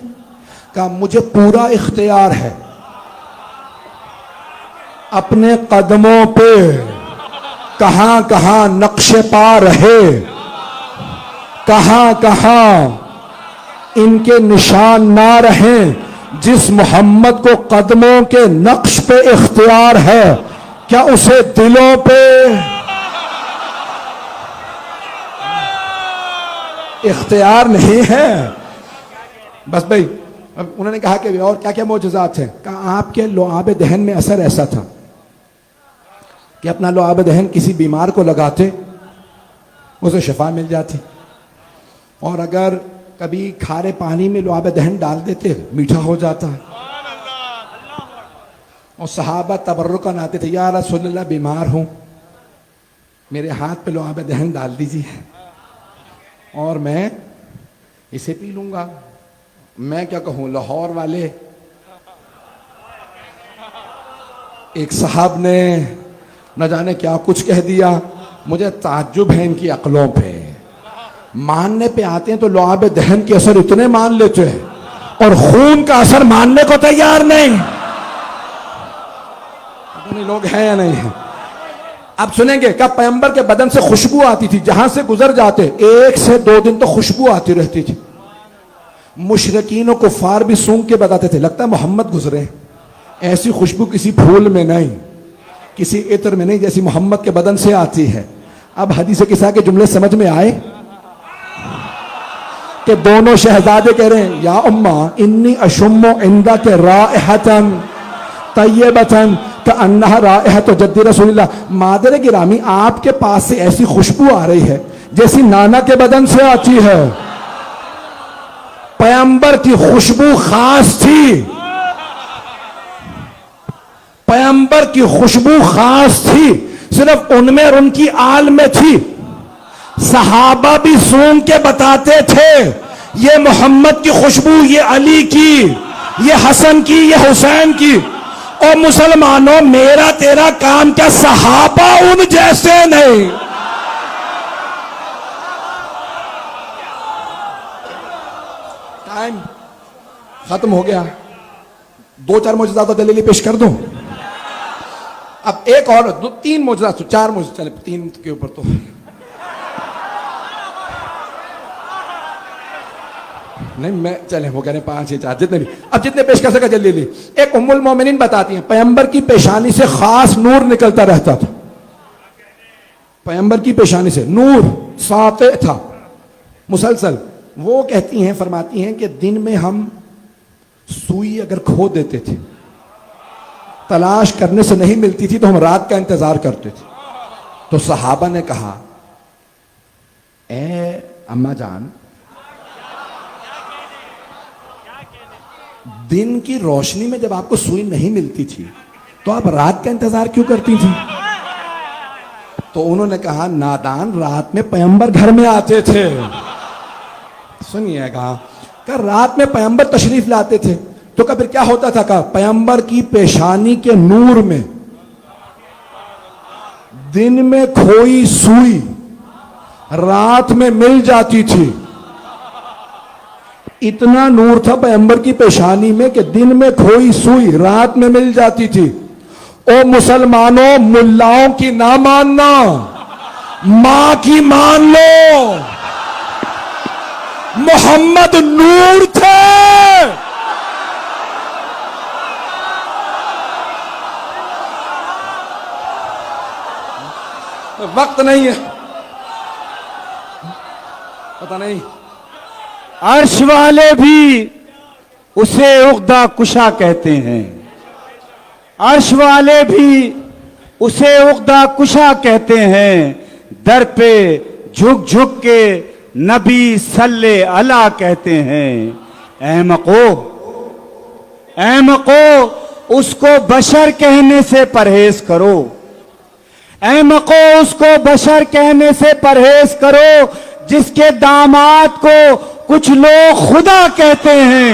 کہا مجھے پورا اختیار ہے اپنے قدموں پہ کہاں کہاں نقش پا رہے, کہاں کہاں ان کے نشان نہ رہیں. جس محمد کو قدموں کے نقش پہ اختیار ہے, کیا اسے دلوں پہ اختیار نہیں ہے؟ بس بھائی, اب انہوں نے کہا کہ اور کیا کیا معجزات ہیں. کہا آپ کے لعاب دہن میں اثر ایسا تھا کہ اپنا لعاب دہن کسی بیمار کو لگاتے اسے شفا مل جاتی, اور اگر کبھی کھارے پانی میں لعاب دہن ڈال دیتے میٹھا ہو جاتا. اور صحابہ تبرکاً آتے تھے, یا رسول اللہ بیمار ہوں, میرے ہاتھ پہ لعاب دہن ڈال دیجیے اور میں اسے پی لوں گا. میں کیا کہوں, لاہور والے ایک صاحب نے نہ جانے کیا کچھ کہہ دیا. مجھے تعجب ہے ان کی عقلوں پہ. ماننے پہ آتے ہیں تو لعاب دہن کے اثر اتنے مان لیتے ہیں, اور خون کا اثر ماننے کو تیار نہیں. لوگ ہیں یا نہیں ہیں؟ اب سنیں گے کہ پیغمبر کے بدن سے خوشبو آتی تھی, جہاں سے گزر جاتے 1 سے 2 دن تو خوشبو آتی رہتی تھی. مشرکین و کفار بھی سونگ کے بتاتے تھے لگتا ہے محمد گزرے. ایسی خوشبو کسی پھول میں نہیں, کسی عطر میں نہیں جیسی محمد کے بدن سے آتی ہے. اب حدیث قصہ کے جملے سمجھ میں آئے کہ دونوں شہزادے کہہ رہے ہیں یا اماں انی اشم عندک رائحۃ طیبۃ کأنہا رائحۃ جد رسول اللہ. مادر گرامی, آپ کے پاس سے ایسی خوشبو آ رہی ہے جیسی نانا کے بدن سے آتی ہے. پیغمبر کی خوشبو خاص تھی, پیغمبر کی خوشبو خاص تھی, صرف ان میں اور ان کی آل میں تھی. صحابہ بھی سونگ کے بتاتے تھے یہ محمد کی خوشبو, یہ علی کی, یہ حسن کی, یہ حسین کی. اور مسلمانوں, میرا تیرا کام کیا, صحابہ ان جیسے نہیں. ٹائم ختم ہو گیا. 2-4 معجزات اور دلیل پیش کر دوں. اب ایک اور 3 معجزات, 4 معجزات, چلے 3 کے اوپر تو نہیں میں چلیں وہ کہہ رہے ہیں 5 یا 4 جتنے بھی، اب جتنے پیش کر سکا جلدی لی. ایک ام المومنین بتاتی ہیں پیغمبر کی پیشانی سے خاص نور نکلتا رہتا تھا. پیغمبر کی پیشانی سے نور ساطع تھا مسلسل. وہ کہتی ہیں فرماتی ہیں کہ دن میں ہم سوئی اگر کھو دیتے تھے، تلاش کرنے سے نہیں ملتی تھی تو ہم رات کا انتظار کرتے تھے. تو صحابہ نے کہا اے اماں جان، دن کی روشنی میں جب آپ کو سوئی نہیں ملتی تھی تو آپ رات کا انتظار کیوں کرتی تھی؟ تو انہوں نے کہا نادان، رات میں پیغمبر گھر میں آتے تھے. سنیے گا کہ رات میں پیغمبر تشریف لاتے تھے تو پھر کیا ہوتا تھا کہ پیغمبر کی پیشانی کے نور میں دن میں کھوئی سوئی رات میں مل جاتی تھی. اتنا نور تھا پیغمبر کی پیشانی میں کہ دن میں کھوئی سوئی رات میں مل جاتی تھی. او مسلمانوں، ملاؤں کی نہ ماننا، ماں کی مان لو. محمد نور تھے. وقت نہیں ہے، پتہ نہیں. عرش والے بھی اسے عقدہ کشا کہتے ہیں. عرش والے بھی اسے عقدہ کشا کہتے ہیں. در پہ جھک جھک کے نبی صلی اللہ کہتے ہیں. احمقو اس کو بشر کہنے سے پرہیز کرو. احمقو اس کو بشر کہنے سے پرہیز کرو جس کے داماد کو کچھ لوگ خدا کہتے ہیں.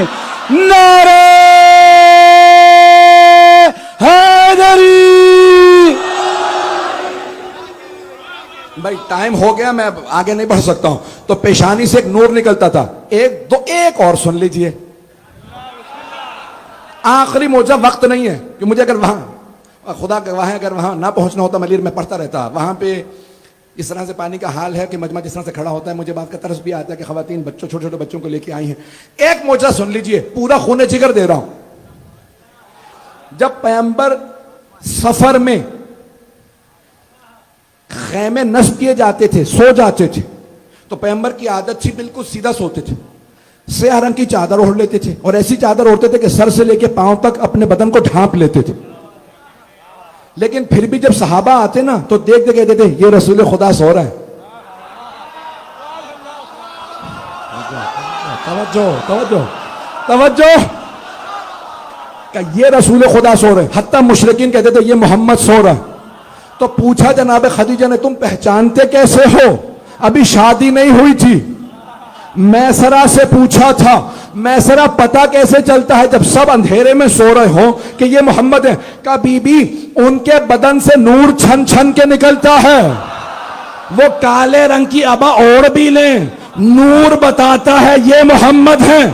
نعرہ حیدری. بھائی ٹائم ہو گیا، میں آگے نہیں بڑھ سکتا ہوں. تو پیشانی سے ایک نور نکلتا تھا. ایک اور سن لیجئے، آخری موجہ. وقت نہیں ہے کہ مجھے اگر وہاں خدا گواہ ہے اگر وہاں نہ پہنچنا ہوتا ملیر میں پڑھتا رہتا. وہاں پہ اس طرح سے پانی کا حال ہے کہ مجمع جس طرح سے کھڑا ہوتا ہے، مجھے بات کا طرز بھی آتا ہے کہ خواتین بچوں چھوٹے چھوٹے بچوں کو لے کے آئی ہیں. ایک موجہ سن لیجئے، پورا خون جگر دے رہا ہوں. جب پیغمبر سفر میں خیمے نصب کیے جاتے تھے، سو جاتے تھے، تو پیغمبر کی عادت تھی بالکل سیدھا سوتے تھے. سیاہ رنگ کی چادر اوڑھ لیتے تھے اور ایسی چادر اوڑھتے تھے کہ سر سے لے کے پاؤں تک اپنے بدن کو ڈھانپ لیتے تھے. لیکن پھر بھی جب صحابہ آتے نا تو دیکھتے کہتے تھے یہ رسول خدا سو رہا ہے. توجہ کہ یہ رسول خدا سو رہے. حتیٰ مشرکین کہتے تھے یہ محمد سو رہا ہے. تو پوچھا جناب خدیجہ نے تم پہچانتے کیسے ہو؟ ابھی شادی نہیں ہوئی تھی. میسرہ سے پوچھا تھا. میسرہ پتہ کیسے چلتا ہے جب سب اندھیرے میں سو رہے ہوں کہ یہ محمد ہے؟ کہا بی بی ان کے بدن سے نور چھن چھن کے نکلتا ہے. وہ کالے رنگ کی عبا اوڑھ بھی لیں، نور بتاتا ہے یہ محمد ہیں.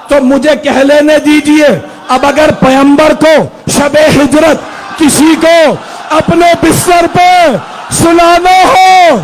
تو مجھے کہہ لینے دیجئے، اب اگر پیغمبر کو شب ہجرت کسی کو اپنے بستر پہ سلانا ہو،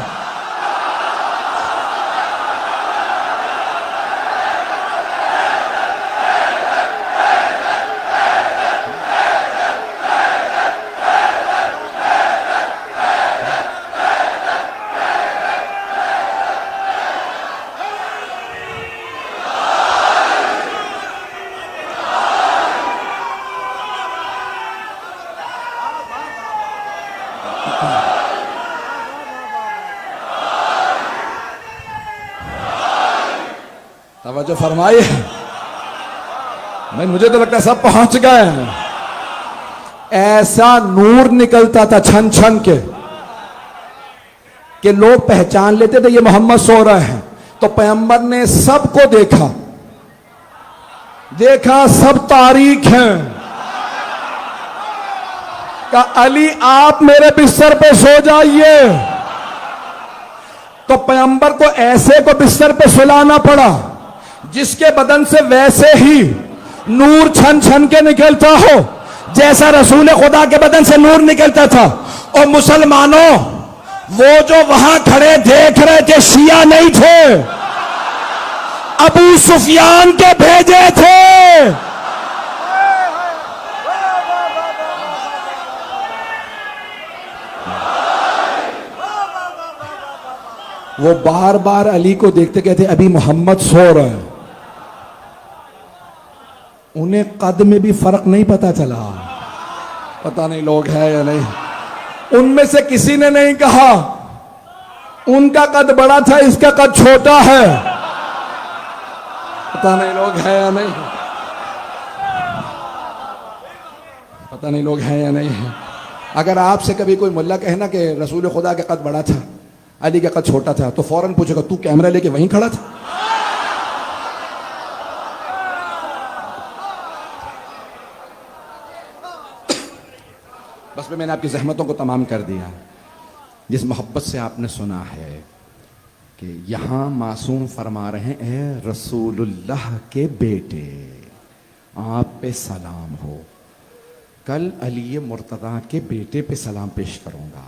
توجہ فرمائیے. مجھے تو لگتا ہے سب پہنچ گئے. ایسا نور نکلتا تھا چھن چھن کے کہ لوگ پہچان لیتے تھے یہ محمد سو رہے ہیں. تو پیغمبر نے سب کو دیکھا سب تاریک ہیں. کہا علی آپ میرے بستر پہ سو جائیے. تو پیغمبر کو ایسے کو بستر پہ سلانا پڑا جس کے بدن سے ویسے ہی نور چھن چھن کے نکلتا ہو جیسا رسول خدا کے بدن سے نور نکلتا تھا. اور مسلمانوں، وہ جو وہاں کھڑے دیکھ رہے تھے شیعہ نہیں تھے. ابو سفیان کے بھیجے تھے. وہ بار بار علی کو دیکھتے کہتے ابھی محمد سو رہے ہیں. انہیں قد میں بھی فرق نہیں پتا چلا. پتہ نہیں لوگ ہے یا نہیں. ان میں سے کسی نے نہیں کہا ان کا قد بڑا تھا اس کا قد چھوٹا ہے. پتہ نہیں لوگ ہے یا نہیں. پتہ نہیں لوگ ہیں یا نہیں ہے. اگر آپ سے کبھی کوئی ملا کہنا کہ رسول خدا کا قد بڑا تھا علی کا قد چھوٹا تھا تو فوراً پوچھے گا تو کیمرہ لے کے وہیں کھڑا تھا. بس میں نے آپ کی زحمتوں کو تمام کر دیا. جس محبت سے آپ نے سنا ہے کہ یہاں معصوم فرما رہے ہیں اے رسول اللہ کے بیٹے آپ پہ سلام ہو. کل علی مرتضیٰ کے بیٹے پہ سلام پیش کروں گا.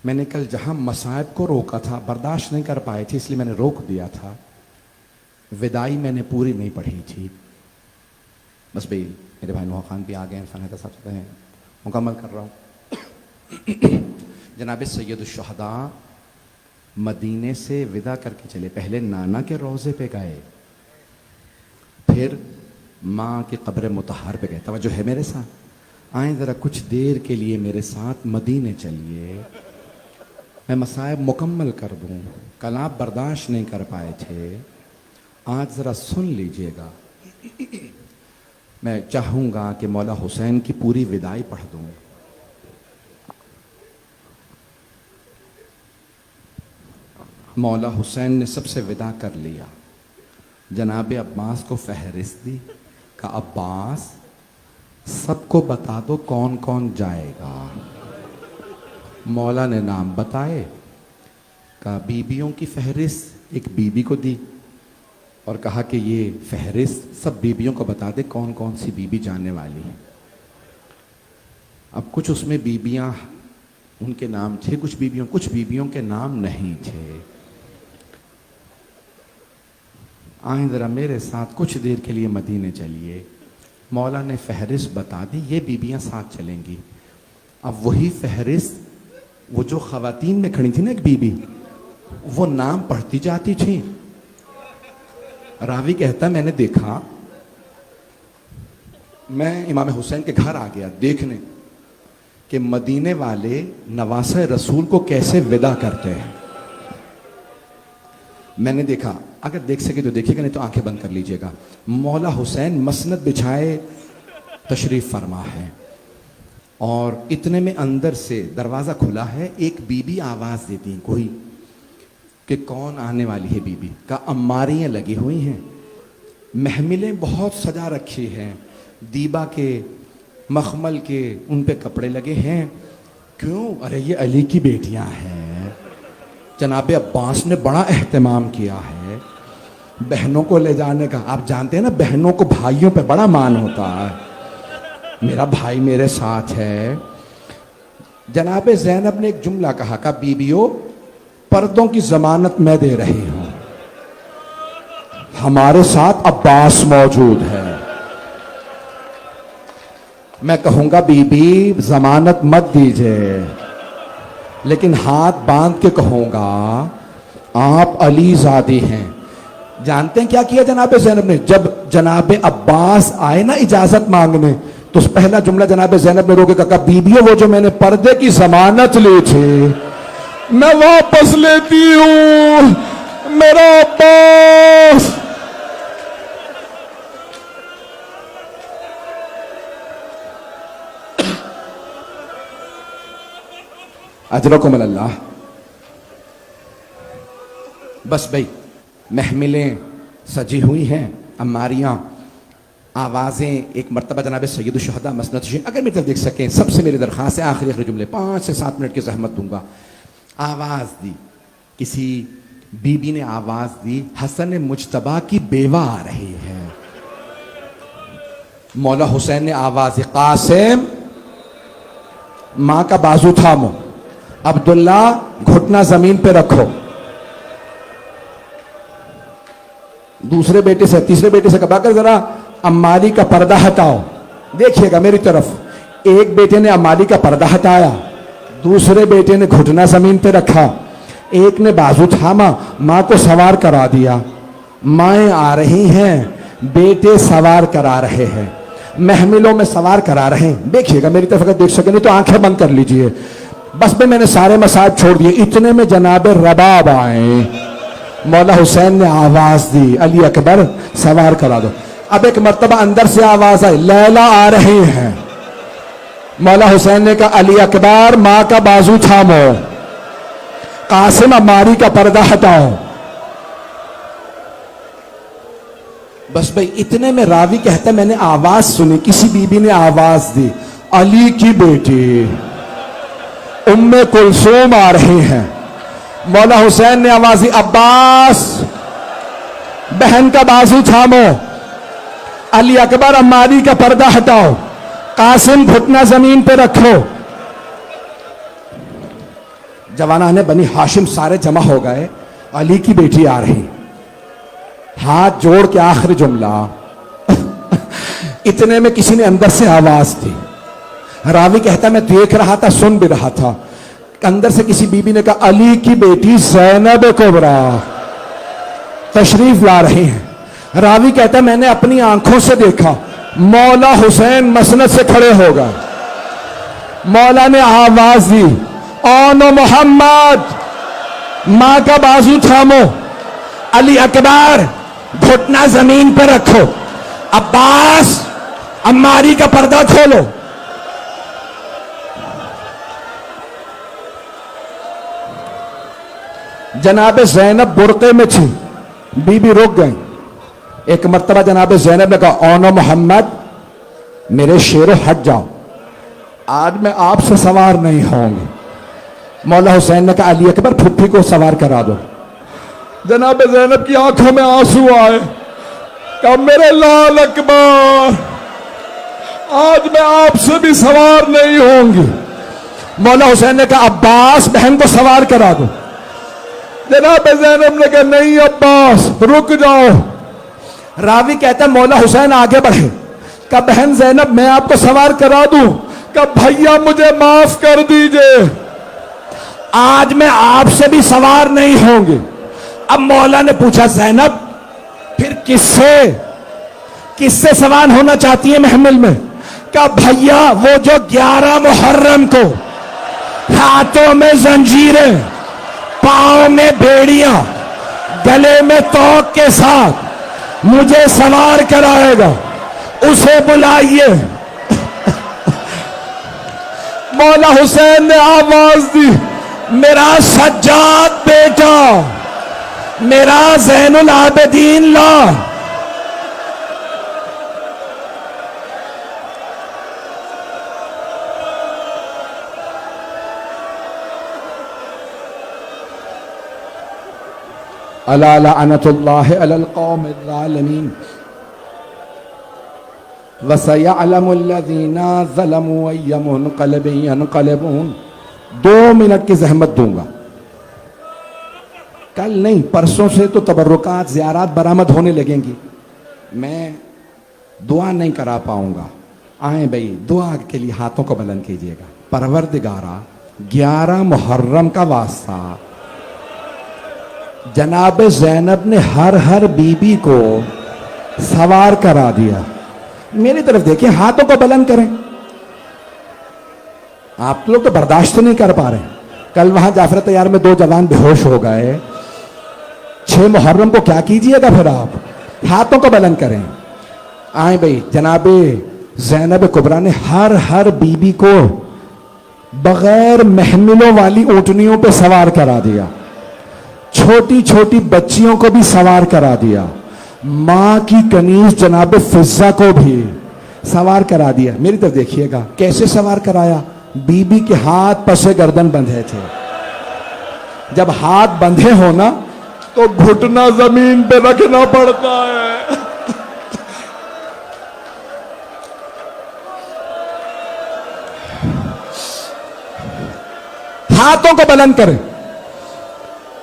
میں نے کل جہاں مصائب کو روکا تھا برداشت نہیں کر پائے تھے اس لیے میں نے روک دیا تھا. ودائی میں نے پوری نہیں پڑھی تھی. بس بھائی میرے بھائی نوح خان بھی آ گئے ہیں. فنحت صاحب سے ہیں مکمل کر رہا ہوں. جناب سید الشہداء مدینے سے ودا کر کے چلے. پہلے نانا کے روضے پہ گئے پھر ماں کی قبر مطہر پہ گئے. توجہ ہے میرے ساتھ. آئیں ذرا کچھ دیر کے لیے میرے ساتھ مدینے چلیے. میں مصائب مکمل کر دوں. کل آپ برداشت نہیں کر پائے تھے آج ذرا سن لیجئے گا. میں چاہوں گا کہ مولا حسین کی پوری ودائی پڑھ دوں. مولا حسین نے سب سے ودا کر لیا. جناب عباس کو فہرست دی کہ عباس سب کو بتا دو کون کون جائے گا. مولا نے نام بتائے کہ بیویوں کی فہرست ایک بیوی کو دی اور کہا کہ یہ فہرست سب بیویوں کو بتا دے کون کون سی بیوی جانے والی ہے. اب کچھ اس میں بیویاں ان کے نام تھے کچھ بیویوں کے نام نہیں تھے. آئیں ذرا میرے ساتھ کچھ دیر کے لیے مدینے چلیے. مولا نے فہرست بتا دی یہ بیویاں ساتھ چلیں گی. اب وہی فہرست وہ جو خواتین میں کھڑی تھی نا ایک بیوی وہ نام پڑھتی جاتی تھی. راوی کہتا میں نے دیکھا میں امام حسین کے گھر آ گیا دیکھنے کہ مدینے والے نواسہ رسول کو کیسے ودا کرتے ہیں. میں نے دیکھا اگر دیکھ سکے تو دیکھیے گا نہیں تو آنکھیں بند کر لیجئے گا. مولا حسین مسند بچھائے تشریف فرما ہے اور اتنے میں اندر سے دروازہ کھلا ہے. ایک بی بی آواز دیتی کوئی کہ کون آنے والی ہے. بی بی کا عماریاں لگی ہوئی ہیں محملیں بہت سجا رکھی ہیں دیبا کے مخمل کے ان پہ کپڑے لگے ہیں. کیوں؟ ارے یہ علی کی بیٹیاں ہیں. جناب عباس نے بڑا اہتمام کیا ہے بہنوں کو لے جانے کا. آپ جانتے ہیں نا بہنوں کو بھائیوں پہ بڑا مان ہوتا ہے. میرا بھائی میرے ساتھ ہے. جناب زینب نے ایک جملہ کہا کہ بیویوں پردوں کی ضمانت میں دے رہی ہوں ہمارے ساتھ عباس موجود ہے. میں کہوں گا بی بی ضمانت مت دیجئے لیکن ہاتھ باندھ کے کہوں گا آپ علی زادی ہیں. جانتے ہیں کیا کیا جناب زینب نے؟ جب جناب عباس آئے نا اجازت مانگنے تو پہلا جملہ جناب زینب نے رو کے کہا بیبیوں وہ جو میں نے پردے کی ضمانت لی تھی میں واپس لیتی ہوں. میرا عباس اجرکم اللہ. بس بھائی محملیں سجی ہوئی ہیں عماریاں آوازیں. ایک مرتبہ جناب سید الشہداء مسند شریف اگر میری طرف دیکھ سکیں سب سے میری درخواست ہے آخری جملے 5 سے 7 منٹ کی زحمت دوں گا. آواز دی کسی بی بی نے آواز دی حسن مجتبیٰ کی بیوہ آ رہی ہے. مولا حسین نے آواز دی قاسم ماں کا بازو تھامو عبداللہ گھٹنا زمین پہ رکھو. دوسرے بیٹے سے تیسرے بیٹے سے کہا کر ذرا عماری کا پردہ ہٹاؤ. دیکھیے گا میری طرف. ایک بیٹے نے عماری کا پردہ ہٹایا, دوسرے بیٹے نے گھٹنا زمین پہ رکھا, ایک نے بازو تھاما, ماں کو سوار کرا دیا. مائیں آ رہی ہیں, بیٹے سوار کرا رہے ہیں, محملوں میں سوار کرا رہے ہیں. دیکھیے گا میری طرف, اگر دیکھ سکیں نہیں تو آنکھیں بند کر لیجئے. بس میں نے سارے مسائب چھوڑ دیے. اتنے میں جناب رباب آئے. مولا حسین نے آواز دی, علی اکبر سوار کرا دو. اب ایک مرتبہ اندر سے آواز آئی, لیلا آ رہی ہیں. مولا حسین نے کہا علی اکبر ماں کا بازو تھامو, قاسم عماری کا پردہ ہٹاؤ. بس بھائی اتنے میں راوی کہتا ہے میں نے آواز سنی, کسی بی بی نے آواز دی, علی کی بیٹی ام کلثوم آ رہی ہیں. مولا حسین نے آواز دی, عباس بہن کا بازو تھامو, علی اکبر عماری کا پردہ ہٹاؤ, قاسم گھٹنا زمین پہ رکھو. جوانان بنی ہاشم سارے جمع ہو گئے. علی کی بیٹی آ رہی, ہاتھ جوڑ کے آخری جملہ. اتنے میں کسی نے اندر سے آواز دی. راوی کہتا میں دیکھ رہا تھا, سن بھی رہا تھا. اندر سے کسی بی بی نے کہا علی کی بیٹی زینب کبریٰ تشریف لا رہی ہیں. راوی کہتا میں نے اپنی آنکھوں سے دیکھا, مولا حسین مسند سے کھڑے ہو گئے. مولا نے آواز دی, اونو محمد ماں کا بازو تھامو, علی اکبر گھٹنا زمین پہ رکھو, عباس عماری کا پردہ کھولو. جناب زینب برقعے میں تھی, بی بی رک گئیں. ایک مرتبہ جناب زینب نے کہا اونو محمد میرے شیرو ہٹ جاؤ, آج میں آپ سے سوار نہیں ہوں گی. مولا حسین نے کہا علی اکبر پھپھی کو سوار کرا دو. جناب زینب کی آنکھوں میں آنسو آئے, کہا میرے لال اکبر آج میں آپ سے بھی سوار نہیں ہوں گی. مولا حسین نے کہا عباس بہن کو سوار کرا دو. جناب زینب نے کہا نہیں عباس رک جاؤ. راوی کہتا ہے مولا حسین آگے بڑھے, کہا بہن زینب میں آپ کو سوار کرا دوں. کہا بھیا مجھے معاف کر دیجئے, آج میں آپ سے بھی سوار نہیں ہوں گے. اب مولا نے پوچھا زینب پھر کس سے سوار ہونا چاہتی ہے محمل میں؟ کہا بھیا وہ جو 11 محرم کو ہاتھوں میں زنجیریں, پاؤں میں بیڑیاں, گلے میں توق کے ساتھ مجھے سوار کرائے گا, اسے بلائیے. مولا حسین نے آواز دی, میرا سجاد بیٹا, میرا زین العابدین لا. الا لعنت اللہ علی القوم الظالمین وسيعلم الذین ظلموا ای منقلب ینقلبون. 2 منٹ کی زحمت دوں گا, کل نہیں پرسوں سے تو تبرکات زیارات برآمد ہونے لگیں گی. میں دعا نہیں کرا پاؤں گا. آئیں بھائی دعا کے لیے ہاتھوں کو بلند کیجئے گا. پروردگارا 11 محرم کا واسطہ جناب زینب نے ہر بی بی کو سوار کرا دیا. میری طرف دیکھیں, ہاتھوں کو بلند کریں. آپ لوگ تو برداشت نہیں کر پا رہے. کل وہاں جعفر تیار میں 2 جوان بے ہوش ہو گئے. 6 محرم کو کیا کیجئے گا پھر آپ؟ ہاتھوں کو بلند کریں. آئیں بھائی جناب زینب کبریٰ نے ہر بی بی کو بغیر محملوں والی اونٹنیوں پہ سوار کرا دیا. چھوٹی چھوٹی بچیوں کو بھی سوار کرا دیا. ماں کی کنیز جناب فضہ کو بھی سوار کرا دیا. میری طرف دیکھیے گا کیسے سوار کرایا. بی بی کے ہاتھ پسے گردن بندھے تھے. جب ہاتھ بندھے ہونا تو گھٹنا زمین پہ رکھنا پڑتا ہے. ہاتھوں کو بلند کریں.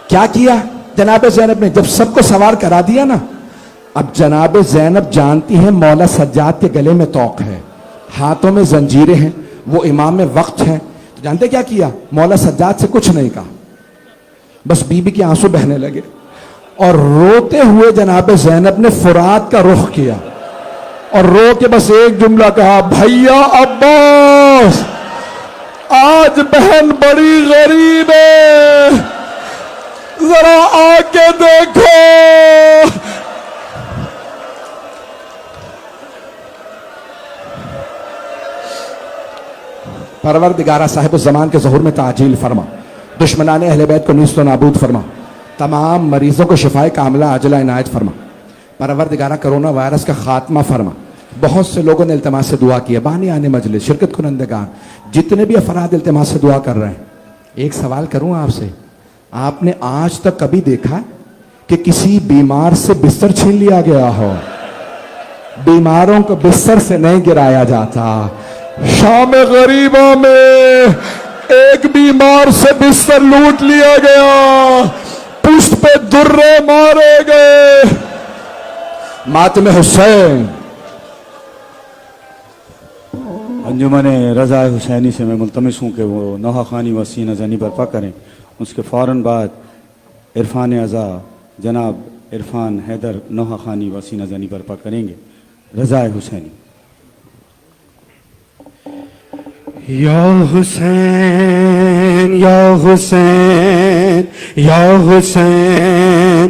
کیا کیا جناب زینب نے؟ جب سب کو سوار کرا دیا نا اب جناب زینب جانتی ہیں مولا سجاد کے گلے میں طوق ہے, ہاتھوں میں زنجیریں ہیں, وہ امام وقت ہیں. تو جانتے کیا کیا؟ مولا سجاد سے کچھ نہیں کہا, بس بی بی کے آنسو بہنے لگے اور روتے ہوئے جناب زینب نے فرات کا رخ کیا اور رو کے بس ایک جملہ کہا, بھیا عباس آج بہن بڑی غریب ہے, ذرا آ کے دیکھو. پروردگارہ صاحب الزمان کے ظہور میں تعجیل فرما, دشمنان اہل بیت کو نیست و نابود فرما, تمام مریضوں کو شفائے کاملہ عاجلہ عنایت فرما. پروردگارہ کرونا وائرس کا خاتمہ فرما. بہت سے لوگوں نے التماس سے دعا کی ہے, بانی آنے مجلس, شرکت کنندگان, جتنے بھی افراد التماس سے دعا کر رہے ہیں. ایک سوال کروں آپ سے, آپ نے آج تک کبھی دیکھا کہ کسی بیمار سے بستر چھین لیا گیا ہو؟ بیماروں کو بستر سے نہیں گرایا جاتا. شام غریبہ میں ایک بیمار سے بستر لوٹ لیا گیا, پشت پہ درے مارے گئے. ماتم حسین. انجمن رضا حسینی سے میں ملتمس ہوں کہ وہ نوحہ خوانی و سینہ زنی برپا کریں. اس کے فوراً بعد عرفان اعضا جناب عرفان حیدر نوحہ خوانی و سینہ زنی برپا کریں گے. رضا حسینی. یا حسین یا حسین یا حسین